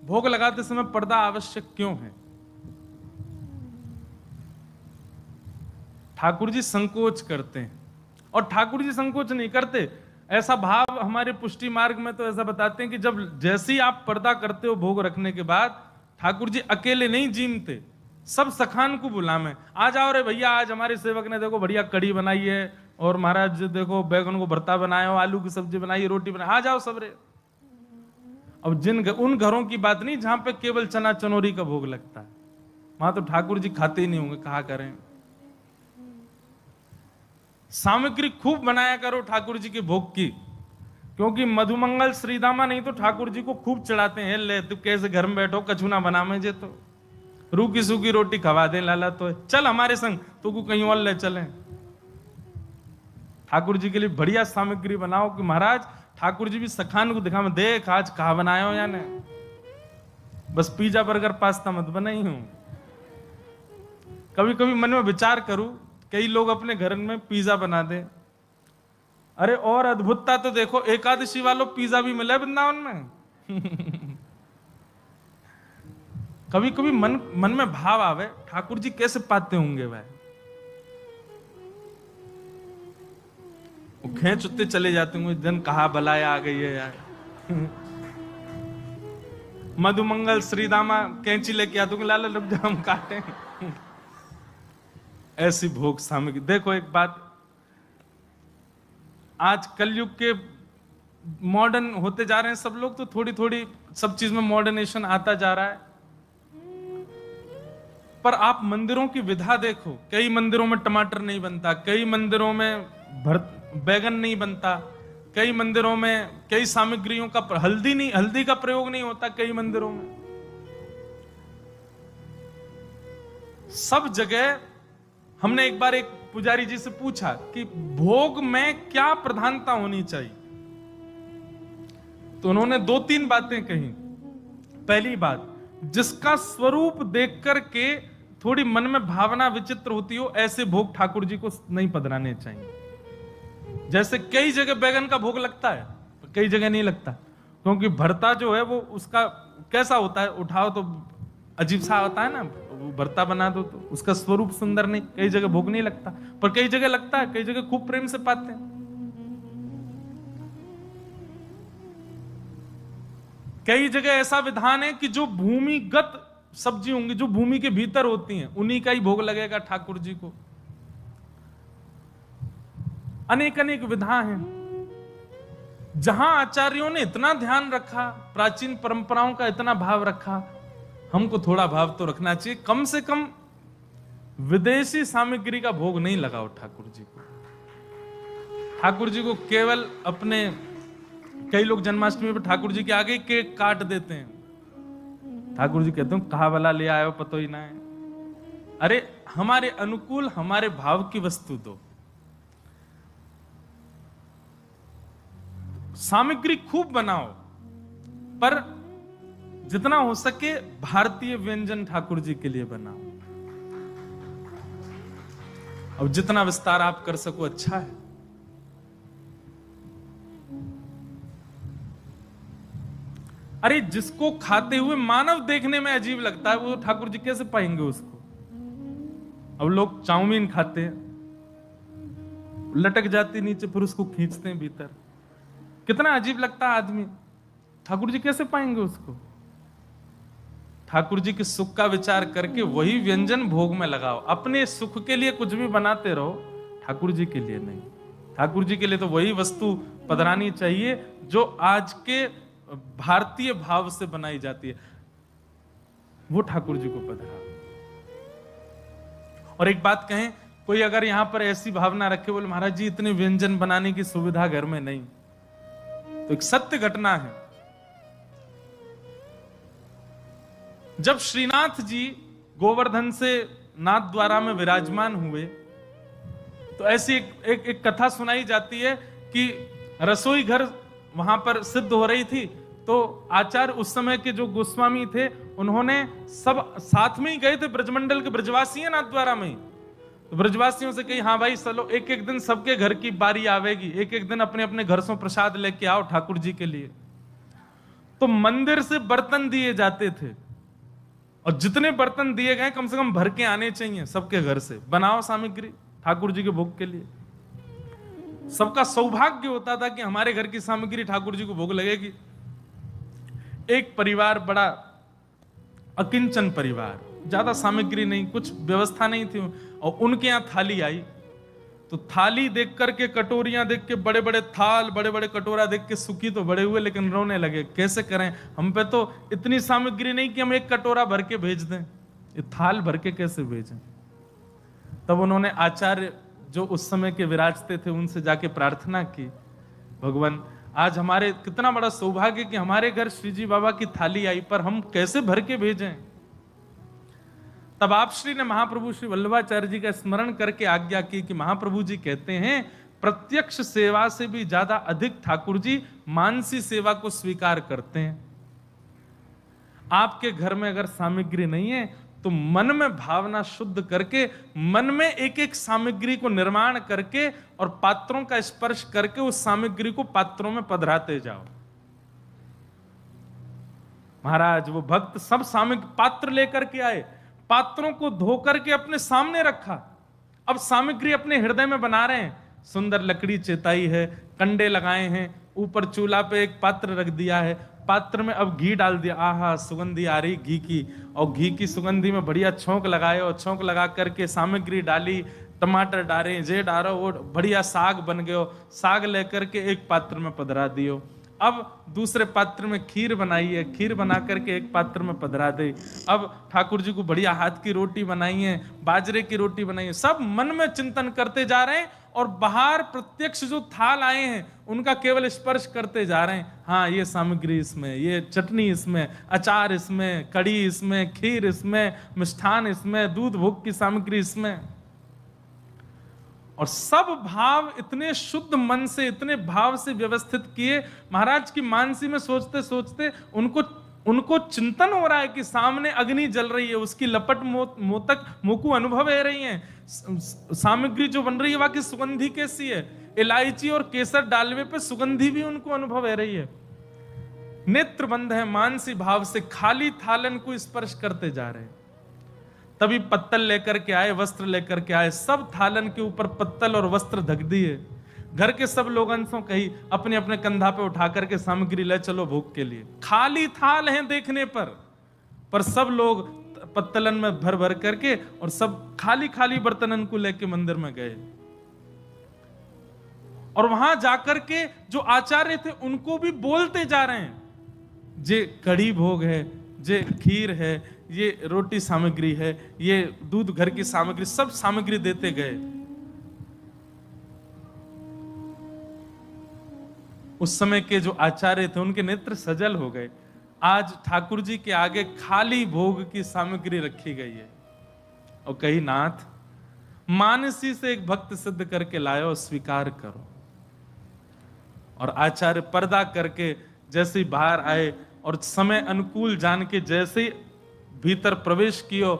भोग लगाते समय पर्दा आवश्यक क्यों है? ठाकुर जी संकोच करते हैं, और ठाकुर जी संकोच नहीं करते। ऐसा भाव हमारे पुष्टि मार्ग में तो ऐसा बताते हैं कि जब जैसे ही आप पर्दा करते हो भोग रखने के बाद, ठाकुर जी अकेले नहीं जीमते, सब सखान को बुलावे, आ जाओ रे भैया, आज हमारे सेवक ने देखो बढ़िया कड़ी बनाई है, और महाराज देखो बैगन को भरता बनाया हो, आलू की सब्जी बनाई, रोटी बनाई, आ जाओ सब रे। अब उन घरों की बात नहीं जहां पे केवल चना चनोरी का भोग लगता है, वहां तो ठाकुर जी खाते ही नहीं होंगे, कहा करें। सामग्री खूब बनाया करो ठाकुर जी के भोग की, क्योंकि मधुमंगल श्रीदामा नहीं तो ठाकुर जी को खूब चढ़ाते हैं। ले तू कैसे घर में बैठो, कछुना बना में जे तो रूखी सूखी रोटी खवा दे लाला, तो चल हमारे संग, तो को कहीं और ले चले। ठाकुर जी के लिए बढ़िया सामग्री बनाओ कि महाराज ठाकुर जी भी सखान को दिखा, में देख आज कहा बनाया हो या ने, बस पिज्जा बर्गर पास्ता मत बनाई हूं। कभी कभी मन में विचार करूं, कई लोग अपने घर में पिज्जा बना दे, अरे और अद्भुतता तो देखो, एकादशी वालों पिज्जा भी मिला वृंदावन में। कभी कभी मन में भाव आवे, ठाकुर जी कैसे पाते होंगे वह, वो खींच उतने चले जाते होंगे, दिन कहा बलाया आ गई है यार। मधुमंगल श्रीदामा कैंची लेके आ दूंगे, लाला लग हम काटे। ऐसी भोग सामग्री। देखो एक बात, आज कलयुग के मॉडर्न होते जा रहे हैं सब लोग, तो थोड़ी थोड़ी सब चीज में मॉडर्नेशन आता जा रहा है, पर आप मंदिरों की विधा देखो, कई मंदिरों में टमाटर नहीं बनता, कई मंदिरों में बैगन नहीं बनता, कई मंदिरों में कई सामग्रियों का हल्दी का प्रयोग नहीं होता, कई मंदिरों में। सब जगह हमने एक बार एक पुजारी जी से पूछा कि भोग में क्या प्रधानता होनी चाहिए, तो उन्होंने 2-3 बातें कही। पहली बात, जिसका स्वरूप देख करके थोड़ी मन में भावना विचित्र होती हो, ऐसे भोग ठाकुर जी को नहीं पधराने चाहिए। जैसे कई जगह बैगन का भोग लगता है, कई जगह नहीं लगता, क्योंकि भरता जो है वो उसका कैसा होता है, उठाओ तो अजीब सा होता है ना, वो भरता बना दो तो उसका स्वरूप सुंदर नहीं, कई जगह भोग नहीं लगता, पर कई जगह लगता है, कई जगह खूब प्रेम से पाते हैं। कई जगह ऐसा विधान है कि जो भूमिगत सब्जी होंगी, जो भूमि के भीतर होती हैं, उन्हीं का ही भोग लगेगा ठाकुर जी को। अनेक अनेक विधा हैं। जहां आचार्यों ने इतना ध्यान रखा, प्राचीन परंपराओं का इतना भाव रखा, हमको थोड़ा भाव तो रखना चाहिए। कम से कम विदेशी सामग्री का भोग नहीं लगाओ ठाकुर जी को। ठाकुर जी को केवल अपने, कई लोग जन्माष्टमी पर ठाकुर जी के आगे केक काट देते हैं, ठाकुर जी कहते हैं कहा वाला ले आए हो पतो ही ना है। अरे हमारे अनुकूल हमारे भाव की वस्तु दो। सामग्री खूब बनाओ, पर जितना हो सके भारतीय व्यंजन ठाकुर जी के लिए बनाओ। अब जितना विस्तार आप कर सको अच्छा है। अरे जिसको खाते हुए मानव देखने में अजीब लगता है, वो ठाकुर जी कैसे पाएंगे उसको। अब लोग चाउमीन खाते हैं, लटक जाती नीचे, फिर उसको खींचते हैं भीतर, कितना अजीब लगता है आदमी। ठाकुर जी कैसे पाएंगे उसको। ठाकुर जी के सुख का विचार करके वही व्यंजन भोग में लगाओ। अपने सुख के लिए कुछ भी बनाते रहो, ठाकुर जी के लिए नहीं। ठाकुर जी के लिए तो वही वस्तु पधरानी चाहिए जो आज के भारतीय भाव से बनाई जाती है, वो ठाकुर जी को पधराओ। और एक बात कहें, कोई अगर यहां पर ऐसी भावना रखे, बोले महाराज जी इतने व्यंजन बनाने की सुविधा घर में नहीं, तो एक सत्य घटना है। जब श्रीनाथ जी गोवर्धन से नाथ द्वारा में विराजमान हुए, तो ऐसी एक कथा सुनाई जाती है कि रसोई घर वहां पर सिद्ध हो रही थी, तो आचार्य उस समय के जो गोस्वामी थे, उन्होंने सब साथ में ही गए थे, ब्रजमंडल के ब्रजवासी हैं नाथ द्वारा में। तो ब्रजवासियों से कही हाँ भाई चलो, एक एक दिन सबके घर की बारी आवेगी, एक एक दिन अपने अपने घर से प्रसाद लेके आओ ठाकुर जी के लिए। तो मंदिर से बर्तन दिए जाते थे, और जितने बर्तन दिए गए कम से कम भर के आने चाहिए सबके घर से, बनाओ सामग्री ठाकुर जी के भोग के लिए। सबका सौभाग्य होता था कि हमारे घर की सामग्री ठाकुर जी को भोग लगेगी। एक परिवार बड़ा अकिंचन परिवार, ज्यादा सामग्री नहीं, कुछ व्यवस्था नहीं थी, और उनके यहां थाली आई, तो थाली देख करके, कटोरियां देख के, बड़े बड़े थाल, बड़े बड़े कटोरा देख के सुखी तो बड़े हुए, लेकिन रोने लगे, कैसे करें, हम पे तो इतनी सामग्री नहीं कि हम एक कटोरा भर के भेज दें, ये थाल भर के कैसे भेजें। तब उन्होंने आचार्य जो उस समय के विराजते थे उनसे जाके प्रार्थना की, भगवान आज हमारे कितना बड़ा सौभाग्य कि हमारे घर श्री जी बाबा की थाली आई, पर हम कैसे भर के भेजें। तब आप श्री ने महाप्रभु श्री वल्लभाचार्य जी का स्मरण करके आज्ञा की कि महाप्रभु जी कहते हैं प्रत्यक्ष सेवा से भी ज्यादा अधिक ठाकुर जी मानसी सेवा को स्वीकार करते हैं। आपके घर में अगर सामग्री नहीं है तो मन में भावना शुद्ध करके, मन में एक एक सामग्री को निर्माण करके और पात्रों का स्पर्श करके उस सामग्री को पात्रों में पधराते जाओ। महाराज वो भक्त सब सामग्री पात्र लेकर के आए, पात्रों को धो करके अपने सामने रखा, अब सामग्री अपने हृदय में बना रहे हैं। सुंदर लकड़ी चेताई है, कंडे लगाए हैं, ऊपर चूल्हा पे एक पात्र रख दिया है, पात्र में अब घी डाल दिया, आहा सुगंधी आ रही घी की, और घी की सुगंधी में बढ़िया छौंक लगाए, और छौंक लगा करके सामग्री डाली, टमाटर डाले, जे डालो, वो बढ़िया साग बन गयो, साग लेकर के एक पात्र में पधरा दियो। अब दूसरे पात्र में खीर बनाई है, खीर बना करके एक पात्र में पधरा दे। अब ठाकुर जी को बढ़िया हाथ की रोटी बनाई है, बाजरे की रोटी बनाई है, सब मन में चिंतन करते जा रहे हैं, और बाहर प्रत्यक्ष जो थाल आए हैं उनका केवल स्पर्श करते जा रहे हैं। हाँ ये सामग्री इसमें, ये चटनी इसमें, अचार इसमें, कड़ी इसमें, खीर इसमें, मिष्ठान इसमें, दूध भोग की सामग्री इसमें, और सब भाव इतने शुद्ध मन से, इतने भाव से व्यवस्थित किए। महाराज की मानसी में सोचते सोचते उनको चिंतन हो रहा है कि सामने अग्नि जल रही है, उसकी लपट मोतक मुकु अनुभव है रही है, सामग्री जो बन रही है वहां की सुगंधी कैसी है, इलायची और केसर डालवे पे सुगंधी भी उनको अनुभव है रही है। नेत्र बंद है, मानसी भाव से खाली थालन को स्पर्श करते जा रहे हैं। तभी पत्तल लेकर के आए, वस्त्र लेकर के आए, सब थालन के ऊपर पत्तल और वस्त्र ढक दिए। घर के सब लोग अंशों कही अपने अपने कंधा पे उठा करके सामग्री ले चलो भोग के लिए। खाली थाल हैं देखने पर सब लोग पत्तलन में भर भर करके और सब खाली खाली बर्तनन को लेके मंदिर में गए। और वहां जाकर के जो आचार्य थे उनको भी बोलते जा रहे हैं, जे कड़ी भोग है, जे खीर है, ये रोटी सामग्री है, ये दूध घर की सामग्री, सब सामग्री देते गए। उस समय के जो आचार्य थे उनके नेत्र सजल हो गए। आज ठाकुर जी के आगे खाली भोग की सामग्री रखी गई है, और कही नाथ मानसी से एक भक्त सिद्ध करके लायो, स्वीकार करो। और आचार्य पर्दा करके जैसे ही बाहर आए और समय अनुकूल जान के जैसे ही भीतर प्रवेश कियो,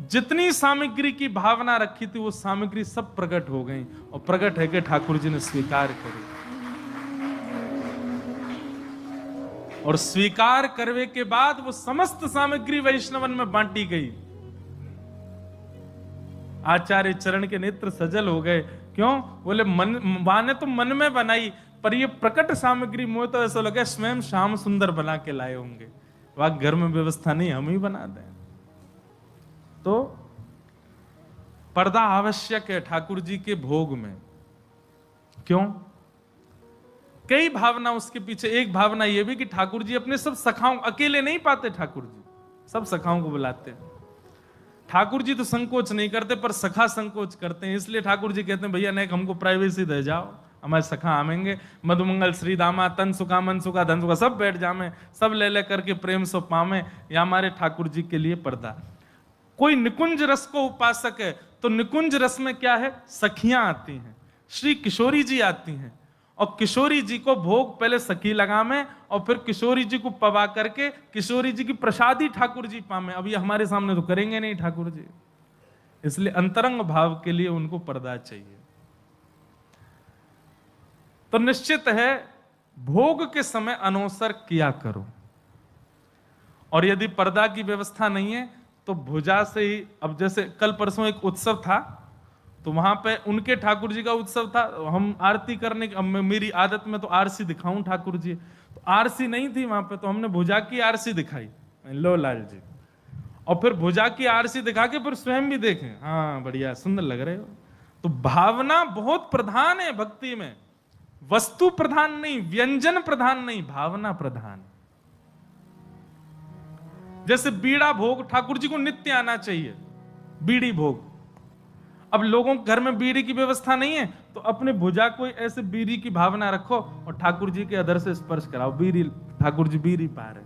जितनी सामग्री की भावना रखी थी वो सामग्री सब प्रकट हो गई, और प्रकट है कि ठाकुर जी ने स्वीकार करी। और स्वीकार करने के बाद वो समस्त सामग्री वैष्णवन में बांटी गई। आचार्य चरण के नेत्र सजल हो गए। क्यों? बोले मन ने तो मन में बनाई, पर ये प्रकट सामग्री मुझे तो ऐसा लगा स्वयं श्याम सुंदर बना के लाए होंगे, वहां घर में व्यवस्था नहीं, हम ही बना दें। तो पर्दा आवश्यक है ठाकुर जी के भोग में। क्यों? कई भावना उसके पीछे। एक भावना यह भी कि ठाकुर जी अपने सब सखाओं, अकेले नहीं पाते ठाकुर जी, सब सखाओं को बुलाते हैं। ठाकुर जी तो संकोच नहीं करते, पर सखा संकोच करते हैं, इसलिए ठाकुर जी कहते हैं भैया नेक हमको प्राइवेसी दे जाओ, हमारे सखा आवेंगे, मधुमंगल श्री दामा तन सुखा मन सुखा धन सुखा सब बैठ जामे, सब ले ले करके प्रेम सो पावे। या हमारे ठाकुर जी के लिए पर्दा। कोई निकुंज रस को उपासक है तो निकुंज रस में क्या है, सखियां आती हैं, श्री किशोरी जी आती हैं, और किशोरी जी को भोग पहले सखी लगावे और फिर किशोरी जी को पवा करके किशोरी जी की प्रसादी ठाकुर जी पावे। अब ये हमारे सामने तो करेंगे नहीं ठाकुर जी, इसलिए अंतरंग भाव के लिए उनको पर्दा चाहिए। तो निश्चित है भोग के समय अनोसर किया करो। और यदि पर्दा की व्यवस्था नहीं है तो भुजा से ही, अब जैसे कल परसों एक उत्सव था तो वहां पे उनके ठाकुर जी का उत्सव था, हम आरती करने की, मेरी आदत में तो आरसी दिखाऊं ठाकुर जी, तो आरसी नहीं थी वहां पे, तो हमने भुजा की आरसी दिखाई, लो लाल जी, और फिर भुजा की आरसी दिखा के फिर स्वयं भी देखें, हाँ बढ़िया सुंदर लग रहे हो। तो भावना बहुत प्रधान है भक्ति में, वस्तु प्रधान नहीं, व्यंजन प्रधान नहीं, भावना प्रधान। जैसे बीड़ा भोग ठाकुर जी को नित्य आना चाहिए, बीड़ी भोग। अब लोगों के घर में बीड़ी की व्यवस्था नहीं है तो अपने भुजा को ऐसे बीड़ी की भावना रखो और ठाकुर जी के अधर से स्पर्श कराओ, बीड़ी, ठाकुर जी बीड़ी पा रहे,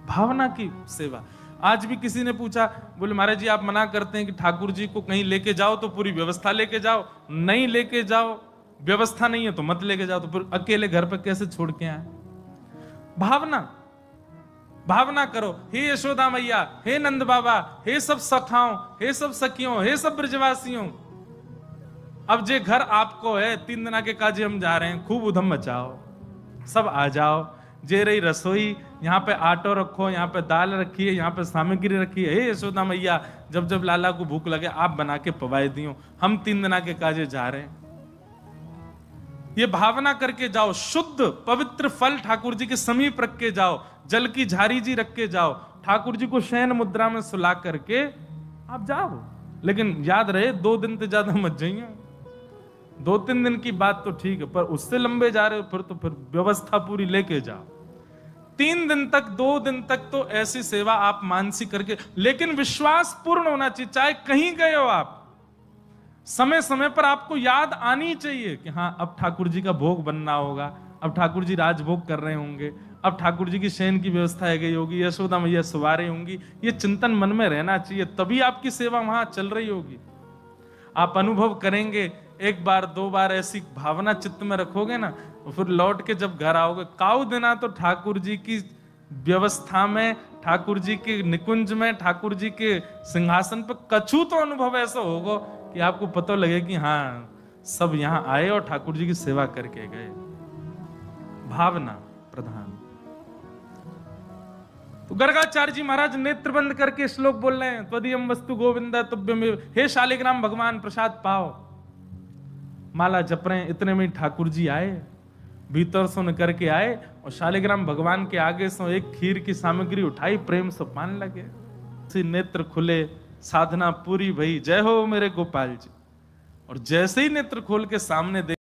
भावना की सेवा। आज भी किसी ने पूछा, बोले महाराज जी आप मना करते हैं कि ठाकुर जी को कहीं लेके जाओ तो पूरी व्यवस्था लेके जाओ, नहीं लेके जाओ, व्यवस्था नहीं है तो मत लेके जाओ, तो फिर अकेले घर पे कैसे छोड़ के आए? भावना, भावना करो, हे यशोदा मैया, हे नंद बाबा, हे सब सखाओं, हे सब सखियों, हे सब ब्रजवासियों, अब जे घर आपको है, 3 दिन के काजे हम जा रहे हैं, खूब उधम मचाओ, सब आ जाओ, जे रही रसोई, यहाँ पे आटो रखो, यहाँ पे दाल रखी है, यहाँ पे सामग्री रखी है, हे यशोदा मैया, जब जब लाला को भूख लगे आप बना के पवाए दियो, हम 3 दिन के काजे जा रहे हैं। ये भावना करके जाओ, शुद्ध पवित्र फल ठाकुर जी के समीप रख के जाओ, जल की झारी जी रख के जाओ, ठाकुर जी को शयन मुद्रा में सुला करके आप जाओ। लेकिन याद रहे 2 दिन से ज्यादा मत जाइए, 2-3 दिन की बात तो ठीक है, पर उससे लंबे जा रहे हो फिर तो फिर व्यवस्था पूरी लेके जाओ। 3 दिन तक 2 दिन तक तो ऐसी सेवा आप मानसिक करके, लेकिन विश्वास पूर्ण होना चाहिए, चाहे कहीं गए हो आप, समय समय पर आपको याद आनी चाहिए कि हाँ अब ठाकुर जी का भोग बनना होगा, अब ठाकुर जी राजभोग कर रहे होंगे, अब ठाकुर जी की शयन की व्यवस्था है गई होगी, यशोदा मैया सुवा रही होंगी, ये चिंतन मन में रहना चाहिए, तभी आपकी सेवा वहां चल रही होगी। आप अनुभव करेंगे, 1 बार 2 बार ऐसी भावना चित्त में रखोगे ना, फिर लौट के जब घर आओगे, काऊ देना तो ठाकुर जी की व्यवस्था में, ठाकुर जी के निकुंज में, ठाकुर जी के सिंहासन पर कछु तो अनुभव ऐसा होगा कि आपको पता लगे कि हाँ सब यहां आए और ठाकुर जी की सेवा करके गए। भावना प्रधान। तो गर्गाचार्य जी महाराज नेत्र बंद करके श्लोक बोल रहे हैं, त्वदीयम वस्तु गोविंदा तुभ्यमेव, हे शालिग्राम भगवान प्रसाद पाओ। माला जप रहे हैं, इतने में ठाकुर जी आए, भीतर सुन करके आए और शालिग्राम भगवान के आगे से एक खीर की सामग्री उठाई, प्रेम से पान लगे, नेत्र खुले, साधना पूरी भई, जय हो मेरे गोपाल जी। और जैसे ही नेत्र खोल के सामने